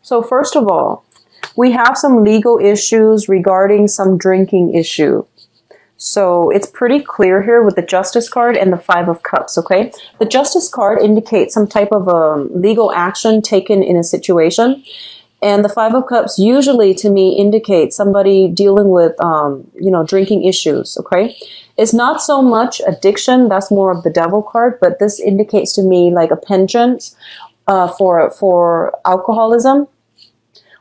So first of all, we have some legal issues regarding some drinking issue. So it's pretty clear here with the Justice card and the Five of Cups, okay? The Justice card indicates some type of legal action taken in a situation. And the Five of Cups usually, to me, indicates somebody dealing with, drinking issues, okay? It's not so much addiction. That's more of the Devil card. But this indicates to me like a penchant for alcoholism.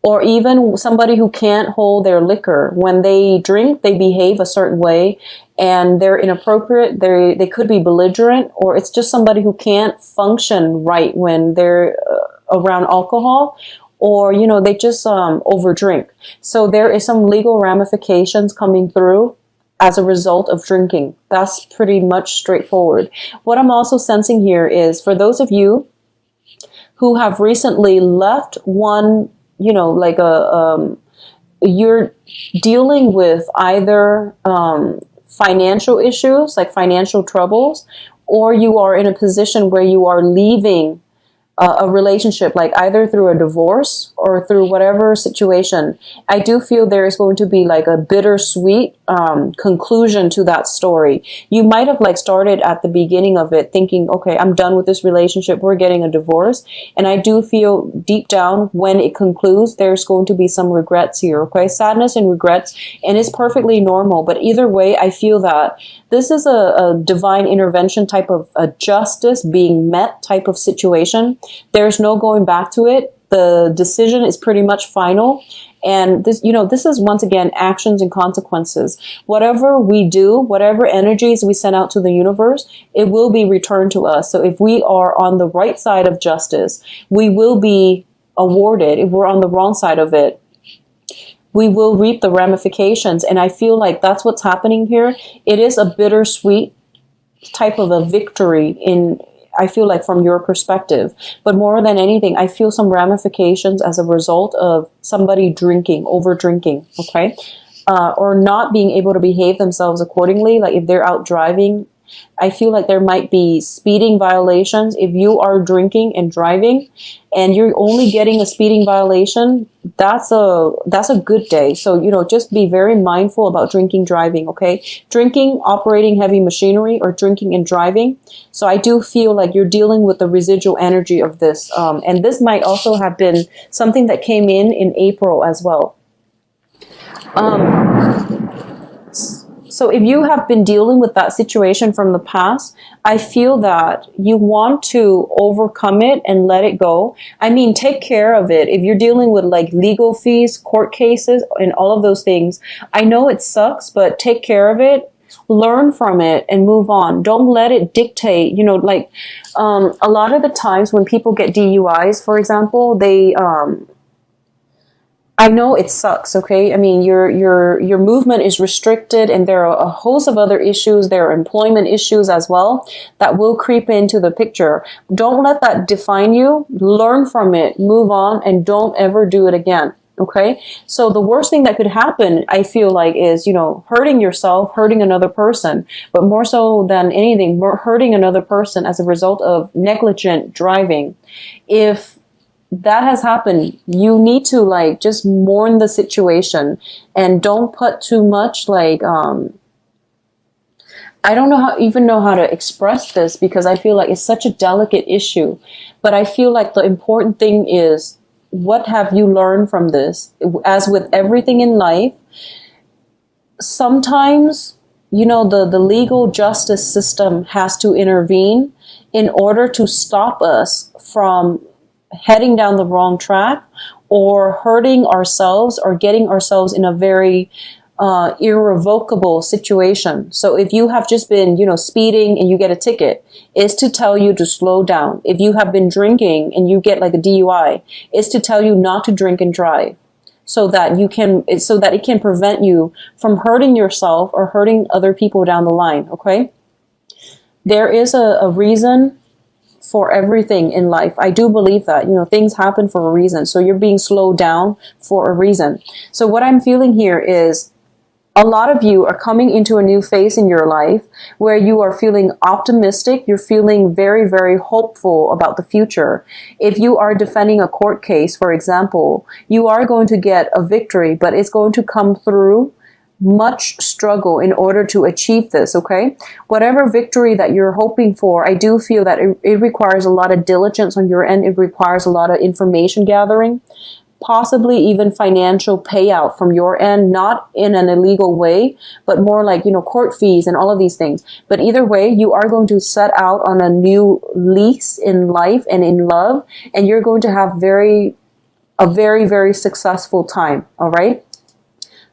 Or even somebody who can't hold their liquor. When they drink, they behave a certain way and they're inappropriate. They could be belligerent, or it's just somebody who can't function right when they're around alcohol, or, they just overdrink. So there is some legal ramifications coming through as a result of drinking. That's pretty much straightforward. What I'm also sensing here is for those of you who have recently left one, you're dealing with either financial issues, like financial troubles, or you are in a position where you are leaving a relationship, like either through a divorce or through whatever situation. I do feel there is going to be like a bittersweet conclusion to that story. You might have like started at the beginning of it thinking, okay, I'm done with this relationship, we're getting a divorce. And I do feel deep down when it concludes, there's going to be some regrets here, okay? Sadness and regrets, and it's perfectly normal. But either way, I feel that this is a divine intervention type of a justice being met type of situation. There's no going back to it. The decision is pretty much final. And this is once again actions and consequences. Whatever we do, whatever energies we send out to the universe, it will be returned to us. So if we are on the right side of justice, we will be awarded. If we're on the wrong side of it, we will reap the ramifications. And I feel like that's what's happening here. It is a bittersweet type of a victory I feel like from your perspective. But more than anything, I feel some ramifications as a result of somebody over drinking, okay? Or not being able to behave themselves accordingly. Like if they're out driving, I feel like there might be speeding violations. If you are drinking and driving and you're only getting a speeding violation, that's a good day. So, just be very mindful about drinking, driving, okay? Drinking, operating heavy machinery, or drinking and driving. So I do feel like you're dealing with the residual energy of this. And this might also have been something that came in April as well. So if you have been dealing with that situation from the past, I feel that you want to overcome it and let it go. I mean, take care of it. If you're dealing with like legal fees, court cases, and all of those things, I know it sucks, but take care of it. Learn from it and move on. Don't let it dictate, a lot of the times when people get DUIs, for example, I know it sucks, okay? I mean, your movement is restricted, and there are a host of other issues. There are employment issues as well that will creep into the picture. Don't let that define you. Learn from it, move on, and don't ever do it again, okay? So the worst thing that could happen, I feel like, is, hurting yourself, hurting another person, but more so than anything, hurting another person as a result of negligent driving. If that has happened, you need to just mourn the situation and don't put too much I don't even know how to express this, because I feel like it's such a delicate issue. But I feel like the important thing is, what have you learned from this? As with everything in life, sometimes, the legal justice system has to intervene in order to stop us from heading down the wrong track or hurting ourselves or getting ourselves in a very irrevocable situation. So if you have just been, speeding and you get a ticket, it's to tell you to slow down. If you have been drinking and you get like a DUI, it's to tell you not to drink and drive, so that it can prevent you from hurting yourself or hurting other people down the line. Okay. There is a reason for everything in life. I do believe that, things happen for a reason. So you're being slowed down for a reason. So what I'm feeling here is, a lot of you are coming into a new phase in your life where you are feeling optimistic. You're feeling very, very hopeful about the future. If you are defending a court case, for example, you are going to get a victory, but it's going to come through much struggle in order to achieve this, okay? Whatever victory that you're hoping for, I do feel that it requires a lot of diligence on your end. It requires a lot of information gathering, possibly even financial payout from your end, not in an illegal way, but more like, court fees and all of these things. But either way, you are going to set out on a new lease in life and in love, and you're going to have a very, very successful time, all right?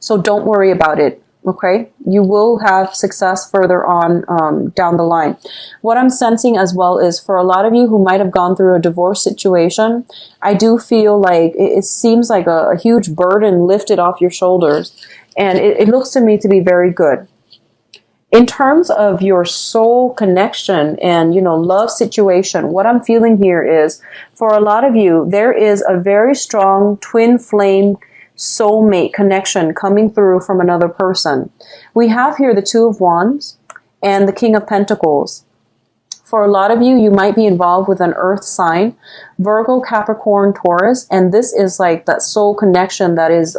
So don't worry about it, okay? You will have success further on down the line. What I'm sensing as well is for a lot of you who might have gone through a divorce situation, I do feel like it seems like a huge burden lifted off your shoulders. And it looks to me to be very good. In terms of your soul connection and, love situation, what I'm feeling here is for a lot of you, there is a very strong twin flame soulmate connection coming through from another person. We have here the Two of Wands and the King of Pentacles. For a lot of you, you might be involved with an earth sign, Virgo, Capricorn, Taurus, and this is like that soul connection that is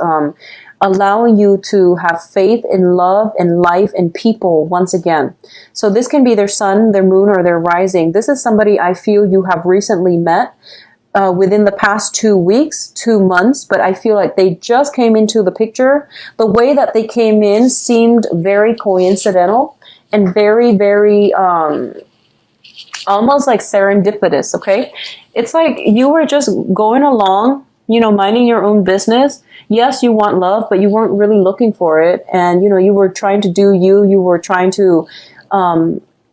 allowing you to have faith in love and life and people once again. So this can be their sun, their moon, or their rising. This is somebody I feel you have recently met within the past 2 weeks, 2 months, but I feel like they just came into the picture. The way that they came in seemed very coincidental and very, very, almost like serendipitous, okay? It's like you were just going along, minding your own business. Yes, you want love, but you weren't really looking for it. And, you were trying to do you were trying to,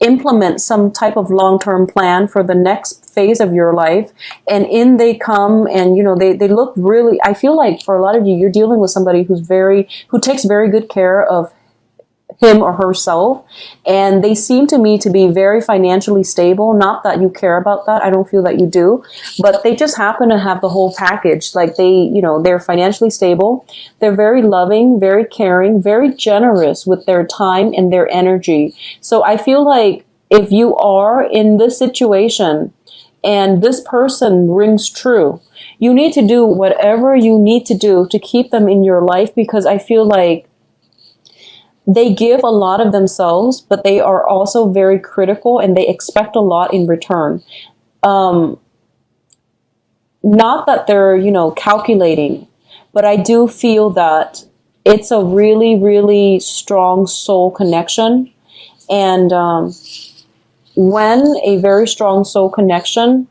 implement some type of long-term plan for the next phase of your life, and in they come, and they look really, I feel like for a lot of you, you're dealing with somebody who takes very good care of him or herself, and they seem to me to be very financially stable. Not that you care about that, I don't feel that you do, but they just happen to have the whole package. Like they're financially stable, they're very loving, very caring, very generous with their time and their energy. So I feel like if you are in this situation and this person rings true, you need to do whatever you need to do to keep them in your life, because I feel like they give a lot of themselves, but they are also very critical and they expect a lot in return. Not that they're, calculating, but I do feel that it's a really, really strong soul connection. And when a very strong soul connection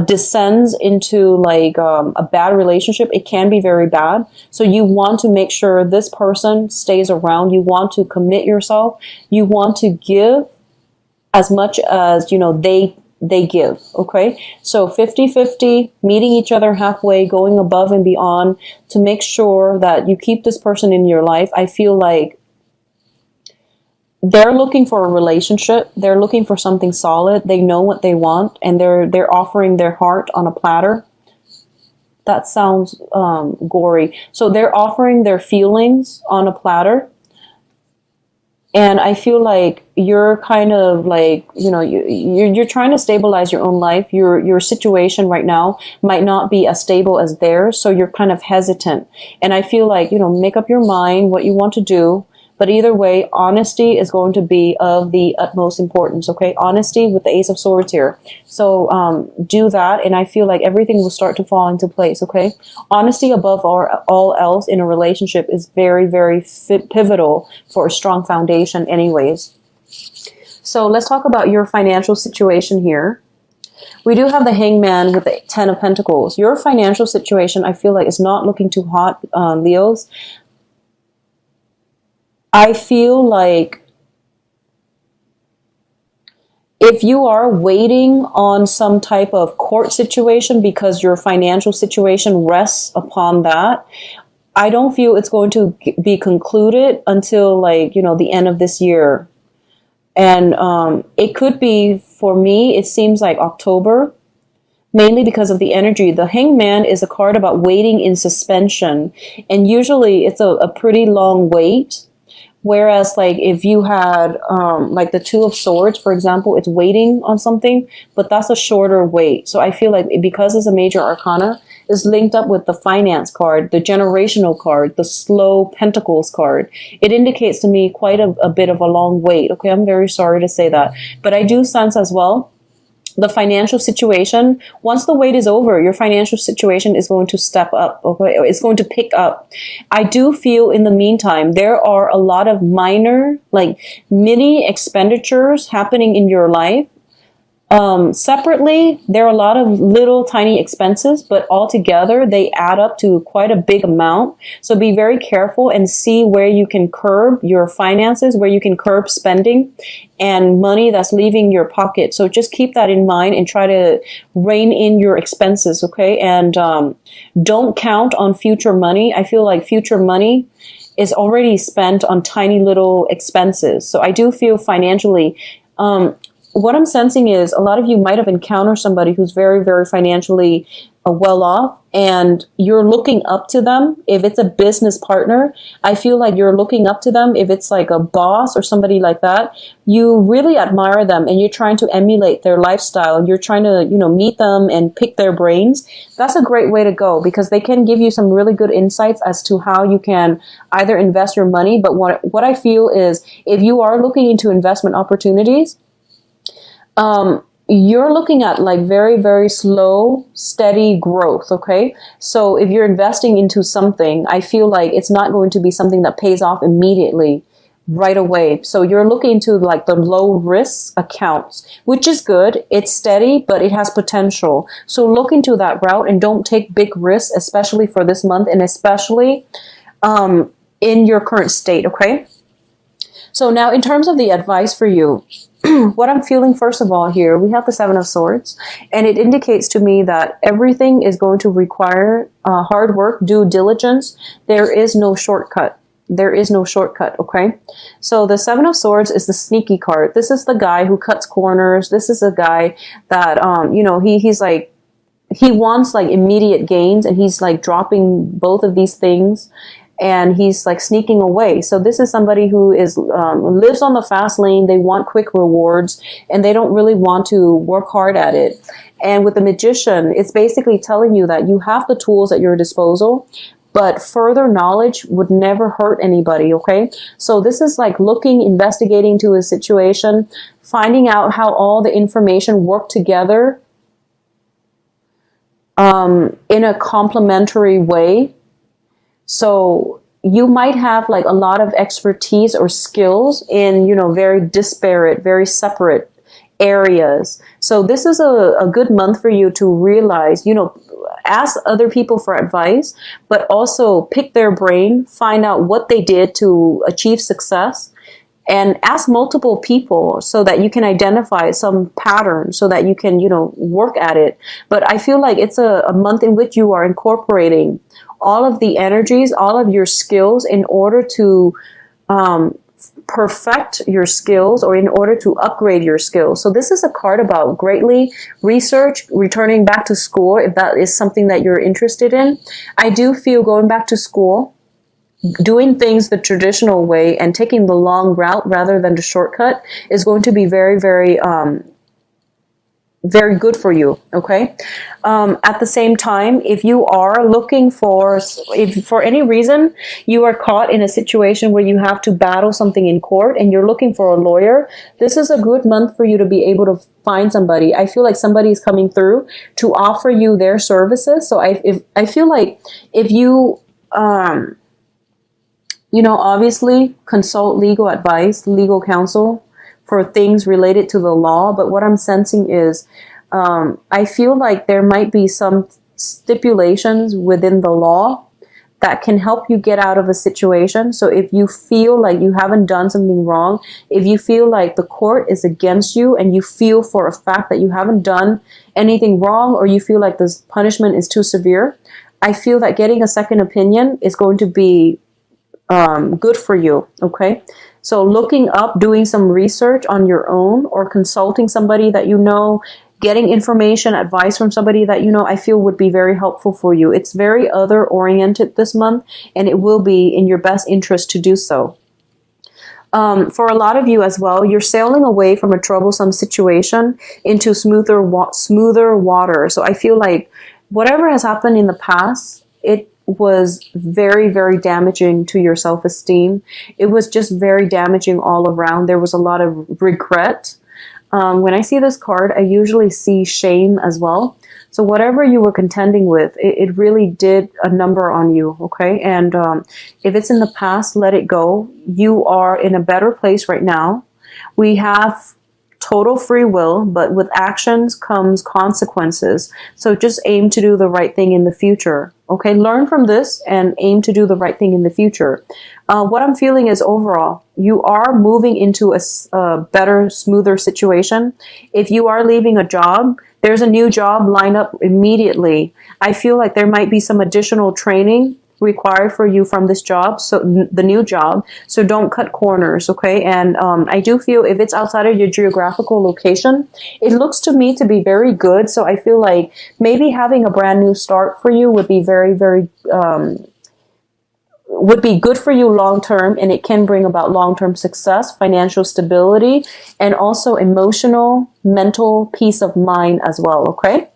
descends into like a bad relationship, it can be very bad. So you want to make sure this person stays around. You want to commit yourself. You want to give as much as, they give. Okay. So 50-50, meeting each other halfway, going above and beyond to make sure that you keep this person in your life. I feel like they're looking for a relationship. They're looking for something solid. They know what they want, and they're offering their heart on a platter. That sounds gory. So they're offering their feelings on a platter. And I feel like you're kind of like, you're trying to stabilize your own life. Your situation right now might not be as stable as theirs, so you're kind of hesitant. And I feel like, make up your mind what you want to do. But either way, honesty is going to be of the utmost importance, okay? Honesty with the Ace of Swords here. So do that, and I feel like everything will start to fall into place, okay? Honesty above all else in a relationship is very, very pivotal for a strong foundation anyways. So let's talk about your financial situation here. We do have the Hangman with the Ten of Pentacles. Your financial situation, I feel like, is not looking too hot, Leos. I feel like if you are waiting on some type of court situation because your financial situation rests upon that, I don't feel it's going to be concluded until the end of this year. And it could be, for me, it seems like October, mainly because of the energy. The Hangman is a card about waiting in suspension, and usually it's a pretty long wait. Whereas, like, if you had, like, the Two of Swords, for example, it's waiting on something, but that's a shorter wait. So I feel like because it's a major arcana, it's linked up with the finance card, the generational card, the slow pentacles card. It indicates to me quite a bit of a long wait. Okay, I'm very sorry to say that. But I do sense as well, the financial situation, once the wait is over, your financial situation is going to step up. Okay, it's going to pick up. I do feel in the meantime, there are a lot of minor, like mini expenditures happening in your life. Separately, there are a lot of little tiny expenses, but all together they add up to quite a big amount. So be very careful and see where you can curb your finances, where you can curb spending and money that's leaving your pocket. So just keep that in mind and try to rein in your expenses, okay? And don't count on future money. I feel like future money is already spent on tiny little expenses. So I do feel financially, what I'm sensing is a lot of you might have encountered somebody who's very, very financially well off, and you're looking up to them. If it's a business partner, I feel like you're looking up to them. If it's like a boss or somebody like that, you really admire them and you're trying to emulate their lifestyle. You're trying to, meet them and pick their brains. That's a great way to go because they can give you some really good insights as to how you can either invest your money. But what I feel is if you are looking into investment opportunities, you're looking at like very, very slow, steady growth. Okay. So if you're investing into something, I feel like it's not going to be something that pays off immediately right away. So you're looking into like the low risk accounts, which is good. It's steady, but it has potential. So look into that route and don't take big risks, especially for this month and especially, in your current state. Okay. So now in terms of the advice for you, what I'm feeling, first of all, here, we have the Seven of Swords, and it indicates to me that everything is going to require hard work, due diligence. There is no shortcut. There is no shortcut, okay? So the Seven of Swords is the sneaky card. This is the guy who cuts corners. This is a guy that, he's like, he wants like immediate gains, and he's like dropping both of these things. And he's like sneaking away. So this is somebody who is lives on the fast lane. They want quick rewards, and they don't really want to work hard at it. And with the Magician, it's basically telling you that you have the tools at your disposal, but further knowledge would never hurt anybody, okay? So this is like looking, investigating to a situation, finding out how all the information work together in a complementary way. So you might have like a lot of expertise or skills in, very disparate, very separate areas. So this is a good month for you to realize, ask other people for advice, but also pick their brain, find out what they did to achieve success, and ask multiple people so that you can identify some pattern so that you can, work at it. But I feel like it's a month in which you are incorporating all of the energies, all of your skills in order to perfect your skills or in order to upgrade your skills. So this is a card about greatly research, returning back to school, if that is something that you're interested in. I do feel going back to school, doing things the traditional way and taking the long route rather than the shortcut is going to be very, very, very good for you, okay? At the same time, if you are looking if for any reason you are caught in a situation where you have to battle something in court and you're looking for a lawyer, this is a good month for you to be able to find somebody. I feel like somebody is coming through to offer you their services. So I feel like if you, obviously consult legal advice, legal counsel, for things related to the law, but what I'm sensing is I feel like there might be some stipulations within the law that can help you get out of a situation. So if you feel like you haven't done something wrong, if you feel like the court is against you and you feel for a fact that you haven't done anything wrong or you feel like this punishment is too severe, I feel that getting a second opinion is going to be good for you, okay? So looking up, doing some research on your own or consulting somebody that getting information, advice from somebody that, I feel would be very helpful for you. It's very other oriented this month, and it will be in your best interest to do so. For a lot of you as well, you're sailing away from a troublesome situation into smoother water. So I feel like whatever has happened in the past, it was very, very damaging to your self-esteem. It was just very damaging all around. There was a lot of regret. When I see this card, I usually see shame as well. So whatever you were contending with, it really did a number on you, okay? And if it's in the past, let it go. You are in a better place right now. We have total free will, but with actions comes consequences. So just aim to do the right thing in the future, okay? Learn from this and aim to do the right thing in the future. What I'm feeling is overall, you are moving into a better, smoother situation. If you are leaving a job, there's a new job lined up immediately. I feel like there might be some additional training required for you from this job, so the new job. So don't cut corners, okay? And I do feel if it's outside of your geographical location, it looks to me to be very good. So I feel like maybe having a brand new start for you would be very, very would be good for you long term, and it can bring about long-term success, financial stability, and also emotional, mental peace of mind as well, okay?